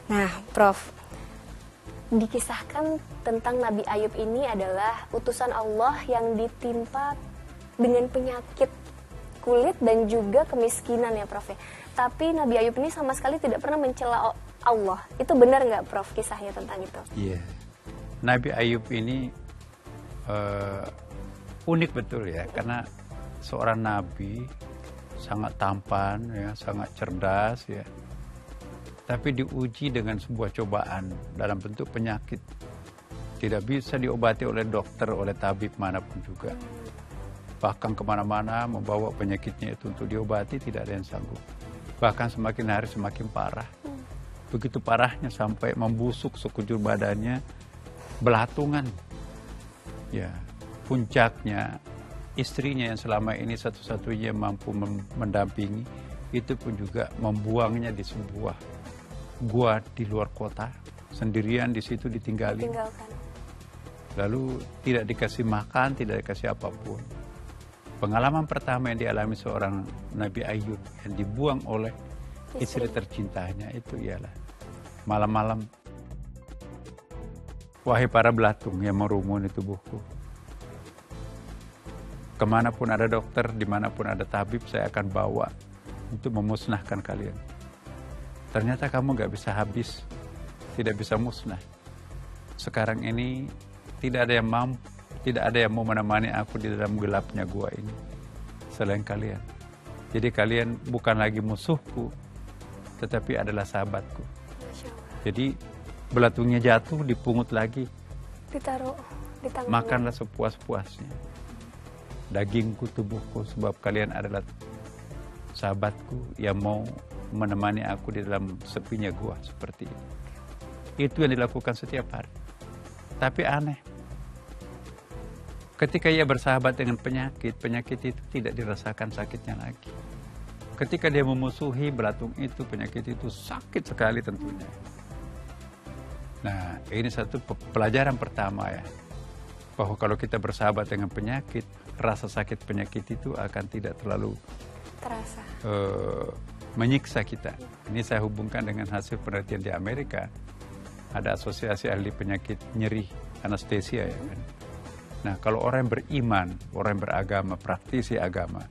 Nah, Prof, dikisahkan tentang Nabi Ayub ini adalah utusan Allah yang ditimpa dengan penyakit kulit dan juga kemiskinan ya, Prof. Tapi Nabi Ayub ini sama sekali tidak pernah mencela Allah. Itu benar nggak, Prof, kisahnya tentang itu? Iya. Nabi Ayub ini unik betul ya, karena seorang nabi sangat tampan ya, sangat cerdas ya. Tapi diuji dengan sebuah cobaan dalam bentuk penyakit. Tidak bisa diobati oleh dokter, oleh tabib manapun juga. Bahkan kemana-mana membawa penyakitnya itu untuk diobati, tidak ada yang sanggup. Bahkan semakin hari semakin parah. Begitu parahnya sampai membusuk sekujur badannya, belatungan. Ya, puncaknya istrinya yang selama ini satu-satunya mampu mendampingi, itu pun juga membuangnya di sebuah gua di luar kota, sendirian di situ ditinggalin. Lalu tidak dikasih makan, tidak dikasih apapun. Pengalaman pertama yang dialami seorang Nabi Ayub yang dibuang oleh istri tercintanya itu ialah malam-malam, wahai para belatung yang merumuni tubuhku, kemanapun ada dokter, dimanapun ada tabib, saya akan bawa untuk memusnahkan kalian. Ternyata kamu gak bisa habis, tidak bisa musnah. Sekarang ini tidak ada yang mampu, tidak ada yang mau menemani aku di dalam gelapnya gua ini selain kalian. Jadi kalian bukan lagi musuhku, tetapi adalah sahabatku. Jadi belatungnya jatuh, dipungut lagi, ditaruh di tangan. Makanlah sepuas-puasnya dagingku, tubuhku, sebab kalian adalah sahabatku yang mau menemani aku di dalam sepinya gua seperti itu. Itu yang dilakukan setiap hari. Tapi aneh, ketika ia bersahabat dengan penyakit, penyakit itu tidak dirasakan sakitnya lagi. Ketika dia memusuhi belatung itu, penyakit itu sakit sekali tentunya. Nah, ini satu pelajaran pertama ya, bahwa kalau kita bersahabat dengan penyakit, rasa sakit penyakit itu akan tidak terlalu terasa, menyiksa kita. Ini saya hubungkan dengan hasil penelitian di Amerika. Ada asosiasi ahli penyakit nyeri, anestesia ya kan. Nah, kalau orang yang beriman, orang yang beragama, praktisi agama,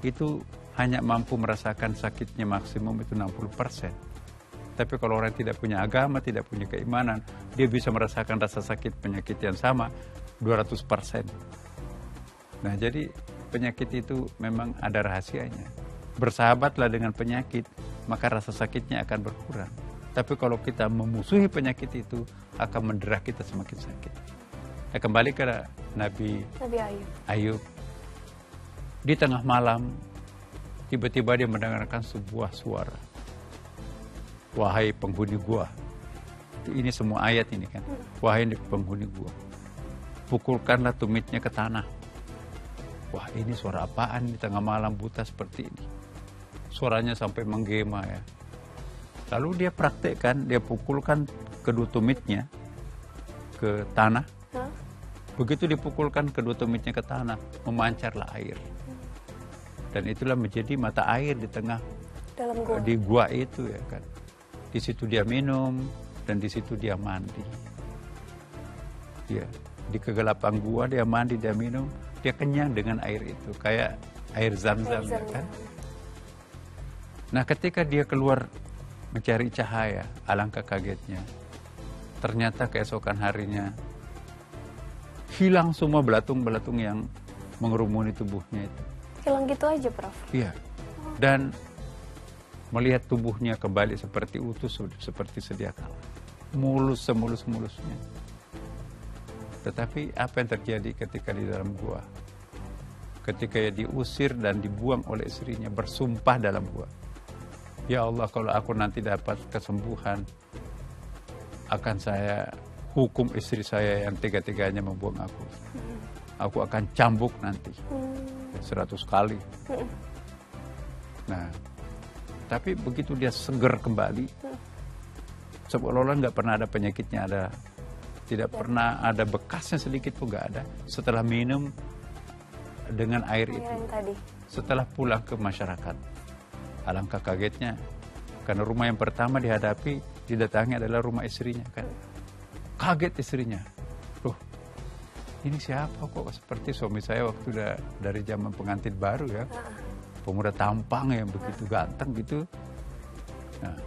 itu hanya mampu merasakan sakitnya maksimum itu 60%. Tapi kalau orang yang tidak punya agama, tidak punya keimanan, dia bisa merasakan rasa sakit penyakit yang sama 200%. Nah, jadi penyakit itu memang ada rahasianya. Bersahabatlah dengan penyakit, maka rasa sakitnya akan berkurang. Tapi kalau kita memusuhi penyakit itu, akan menderah kita semakin sakit. Nah, kembali ke Nabi Ayub. Di tengah malam, tiba-tiba dia mendengarkan sebuah suara. Wahai penghuni gua. Ini semua ayat ini kan. Wahai penghuni gua, pukulkanlah tumitnya ke tanah. Wah, ini suara apaan di tengah malam buta seperti ini? Suaranya sampai menggema ya. Lalu dia praktekkan, dia pukulkan kedua tumitnya ke tanah. Begitu dipukulkan kedua tumitnya ke tanah, memancarlah air. Dan itulah menjadi mata air di tengah dalam gua. Di gua itu ya kan. Di situ dia minum dan di situ dia mandi. Ya, di kegelapan gua dia mandi, dia minum, dia kenyang dengan air itu, kayak air zam-zam ya kan. Nah, ketika dia keluar mencari cahaya, alangkah kagetnya. Ternyata keesokan harinya hilang semua belatung-belatung yang mengerumuni tubuhnya itu. Hilang gitu aja, Prof? Iya. Dan melihat tubuhnya kembali seperti utuh, seperti sedia kala. Mulus semulus-mulusnya. Tetapi apa yang terjadi ketika di dalam gua? Ketika ia diusir dan dibuang oleh istrinya, bersumpah dalam gua. Ya Allah, kalau aku nanti dapat kesembuhan, akan saya hukum istri saya yang tega-teganya membuang aku. Aku akan cambuk nanti 100 kali. Nah, tapi begitu dia seger kembali, seolah-olah nggak pernah ada penyakitnya, tidak pernah ada bekasnya sedikit pun nggak ada. Setelah minum dengan air itu, tadi. Setelah pulang ke masyarakat, alangkah kagetnya Karena rumah yang pertama dihadapi, didatangi adalah rumah istrinya kan. Kaget istrinya. Loh, ini siapa kok seperti suami saya waktu dari zaman pengantin baru ya. Pemuda tampang yang begitu ganteng gitu. Nah,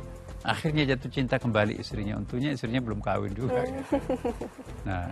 akhirnya jatuh cinta kembali istrinya. Untungnya istrinya belum kawin juga. Ya. Nah,